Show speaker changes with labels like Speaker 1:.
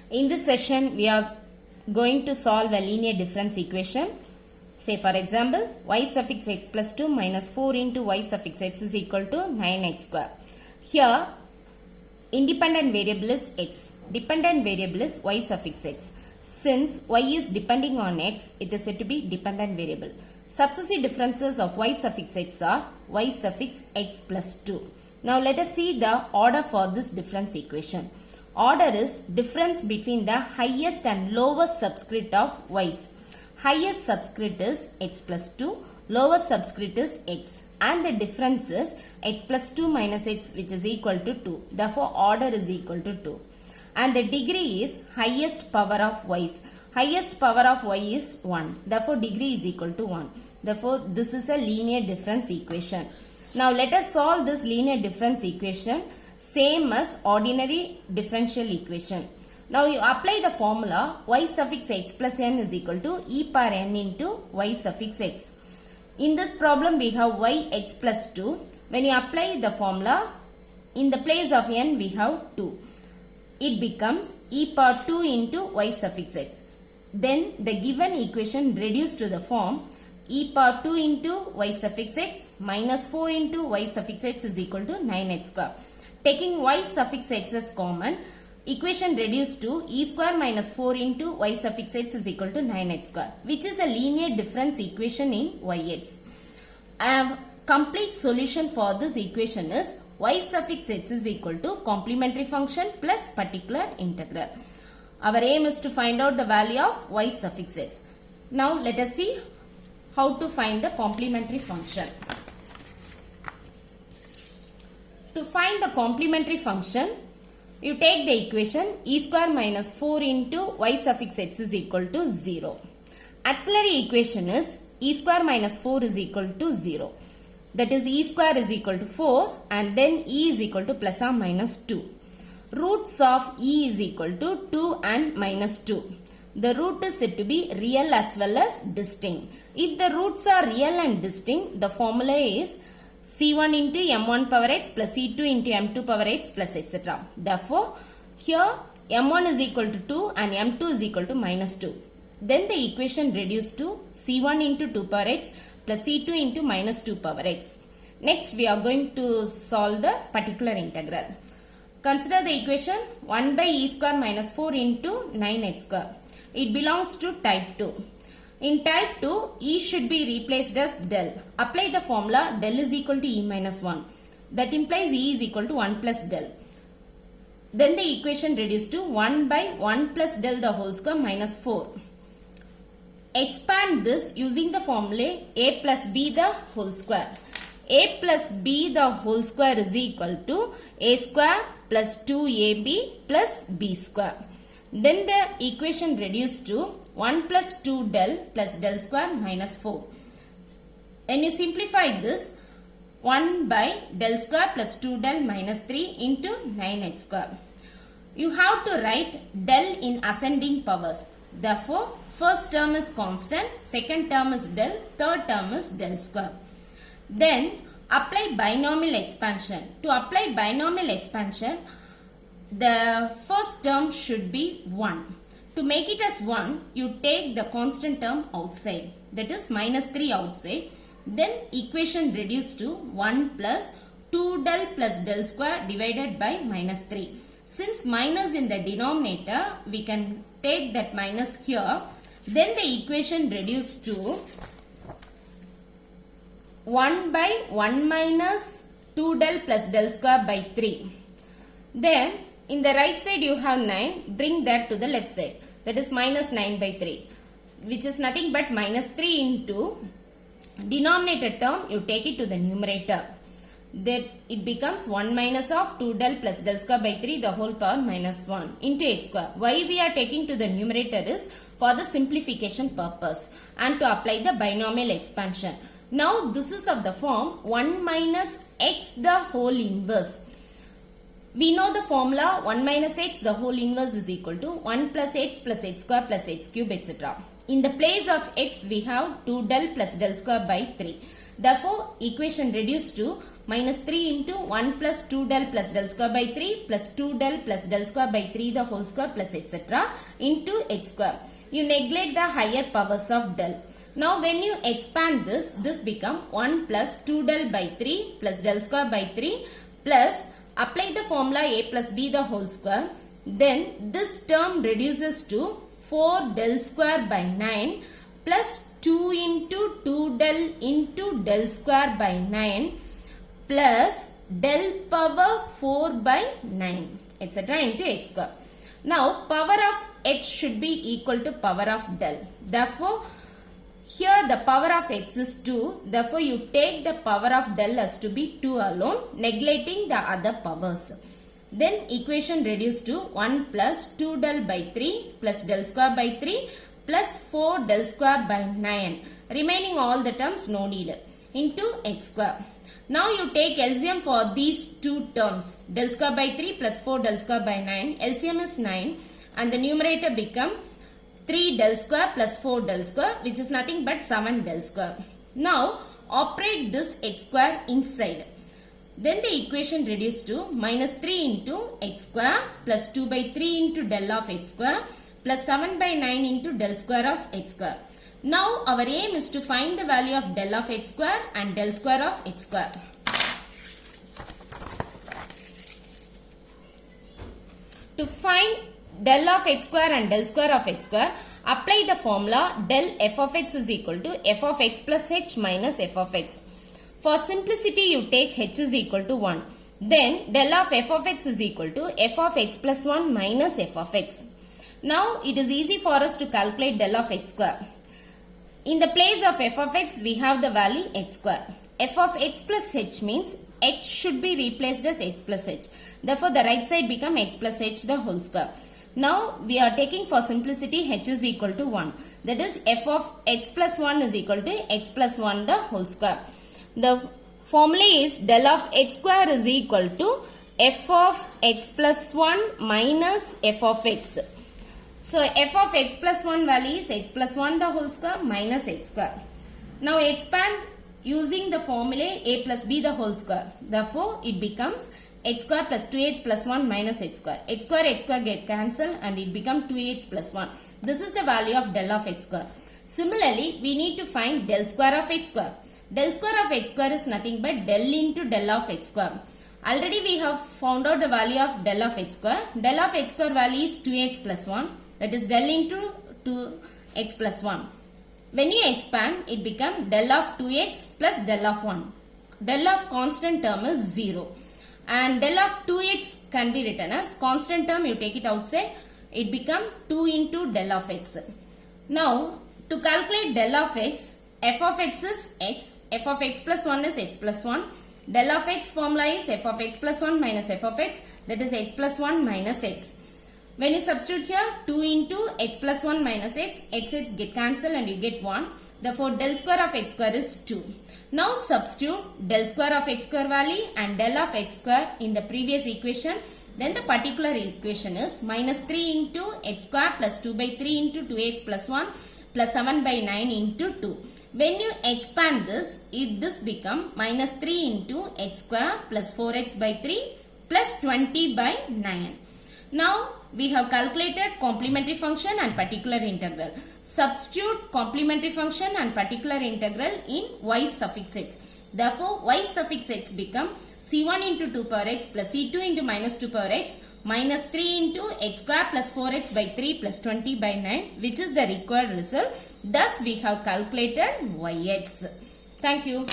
Speaker 1: In this session, we are going to solve a linear difference equation. Say for example, y suffix x plus 2 minus 4 into y suffix x is equal to 9x square. Here, independent variable is x. Dependent variable is y suffix x. Since y is depending on x, it is said to be dependent variable. Successive differences of y suffix x are y suffix x plus 2. Now let us see the order for this difference equation. Order is difference between the highest and lowest subscript of y's. Highest subscript is x plus 2, lowest subscript is x, and the difference is x plus 2 minus x, which is equal to 2. Therefore, order is equal to 2. And the degree is highest power of y's. Highest power of y is 1. Therefore, degree is equal to 1. Therefore, this is a linear difference equation. Now, let us solve this linear difference equation same as ordinary differential equation. Now, you apply the formula y suffix x plus n is equal to e power n into y suffix x. In this problem, we have y x plus 2. When you apply the formula, in the place of n, we have 2. It becomes e power 2 into y suffix x. Then, the given equation reduced to the form e power 2 into y suffix x minus 4 into y suffix x is equal to 9x square. Taking y suffix x as common, equation reduced to e square minus 4 into y suffix x is equal to 9x square, which is a linear difference equation in yx. A complete solution for this equation is y suffix x is equal to complementary function plus particular integral. Our aim is to find out the value of y suffix x. Now let us see how to find the complementary function. To find the complementary function, you take the equation e square minus 4 into y suffix x is equal to 0. Auxiliary equation is e square minus 4 is equal to 0. That is e square is equal to 4 and then e is equal to plus or minus 2. Roots of e is equal to 2 and minus 2. The root is said to be real as well as distinct. If the roots are real and distinct, the formula is c1 into m1 power x plus c2 into m2 power x plus etc. Therefore, here m1 is equal to 2 and m2 is equal to minus 2. Then the equation reduced to c1 into 2 power x plus c2 into minus 2 power x. Next, we are going to solve the particular integral. Consider the equation 1 by e square minus 4 into 9x square. It belongs to type 2. In type 2, e should be replaced as del. Apply the formula del is equal to e minus 1. That implies e is equal to 1 plus del. Then the equation reduced to 1 by 1 plus del the whole square minus 4. Expand this using the formula a plus b the whole square. A plus b the whole square is equal to a square plus 2ab plus b square. Then the equation reduced to 1 plus 2 del plus del square minus 4. When you simplify this, 1 by del square plus 2 del minus 3 into 9x square. You have to write del in ascending powers. Therefore, first term is constant, second term is del, third term is del square. Then, apply binomial expansion. To apply binomial expansion, the first term should be 1. To make it as 1, you take the constant term outside. That is minus 3 outside. Then equation reduced to 1 plus 2 del plus del square divided by minus 3. Since minus in the denominator, we can take that minus here. Then the equation reduced to 1 by 1 minus 2 del plus del square by 3. Then in the right side you have 9, bring that to the left side. That is minus 9 by 3, which is nothing but minus 3 into denominator term, you take it to the numerator. That it becomes 1 minus of 2 del plus del square by 3 the whole power minus 1 into x square. Why we are taking to the numerator is for the simplification purpose and to apply the binomial expansion. Now this is of the form 1 minus x the whole inverse. We know the formula 1 minus x the whole inverse is equal to 1 plus x square plus x cube etc. In the place of x we have 2 del plus del square by 3. Therefore, equation reduced to minus 3 into 1 plus 2 del plus del square by 3 plus 2 del plus del square by 3 the whole square plus etc. into x square. You neglect the higher powers of del. Now when you expand this, this become 1 plus 2 del by 3 plus del square by 3 plus apply the formula a plus b the whole square. Then this term reduces to 4 del square by 9 plus 2 into 2 del square by 9 plus del power 4 by 9 etc. into x square. Now power of h should be equal to power of del. Therefore, here the power of x is 2. Therefore, you take the power of del as to be 2 alone, neglecting the other powers. Then equation reduced to 1 plus 2 del by 3 plus del square by 3 plus 4 del square by 9. Remaining all the terms no need into x square. Now you take LCM for these two terms. Del square by 3 plus 4 del square by 9. LCM is 9 and the numerator become 3 del square plus 4 del square, which is nothing but 7 del square. Now operate this x square inside. Then the equation reduced to minus 3 into x square plus 2 by 3 into del of x square plus 7 by 9 into del square of x square. Now our aim is to find the value of del of x square and del square of x square. To find del of x square and del square of x square, apply the formula del f of x is equal to f of x plus h minus f of x. For simplicity, you take h is equal to 1. Then del of f of x is equal to f of x plus 1 minus f of x. Now it is easy for us to calculate del of x square. In the place of f of x, we have the value x square. F of x plus h means h should be replaced as x plus h. Therefore, the right side become x plus h the whole square. Now, we are taking for simplicity h is equal to 1. That is f of x plus 1 is equal to x plus 1 the whole square. The formula is del of x square is equal to f of x plus 1 minus f of x. So, f of x plus 1 value is x plus 1 the whole square minus x square. Now, expand using the formula a plus b the whole square. Therefore, it becomes x square plus 2x plus 1 minus x square. X square get cancelled and it becomes 2x plus 1. This is the value of del of x square. Similarly, we need to find del square of x square. Del square of x square is nothing but del into del of x square. Already we have found out the value of del of x square. Del of x square value is 2x plus 1. That is del into 2x plus 1. When you expand, it becomes del of 2x plus del of 1. Del of constant term is 0. And del of 2x can be written as constant term, you take it outside, it becomes 2 into del of x. Now, to calculate del of x, f of x is x, f of x plus 1 is x plus 1. Del of x formula is f of x plus 1 minus f of x, that is x plus 1 minus x. When you substitute here, 2 into x plus 1 minus x get cancelled and you get 1. Therefore, del square of x square is 2. Now substitute del square of x square value and del of x square in the previous equation. Then the particular equation is minus 3 into x square plus 2 by 3 into 2x plus 1 plus 7 by 9 into 2. When you expand this, this become minus 3 into x square plus 4x by 3 plus 20 by 9. Now, we have calculated complementary function and particular integral. Substitute complementary function and particular integral in y suffix x. Therefore, y suffix x become c1 into 2 power x plus c2 into minus 2 power x minus 3 into x square plus 4x by 3 plus 20 by 9, which is the required result. Thus, we have calculated yx. Thank you.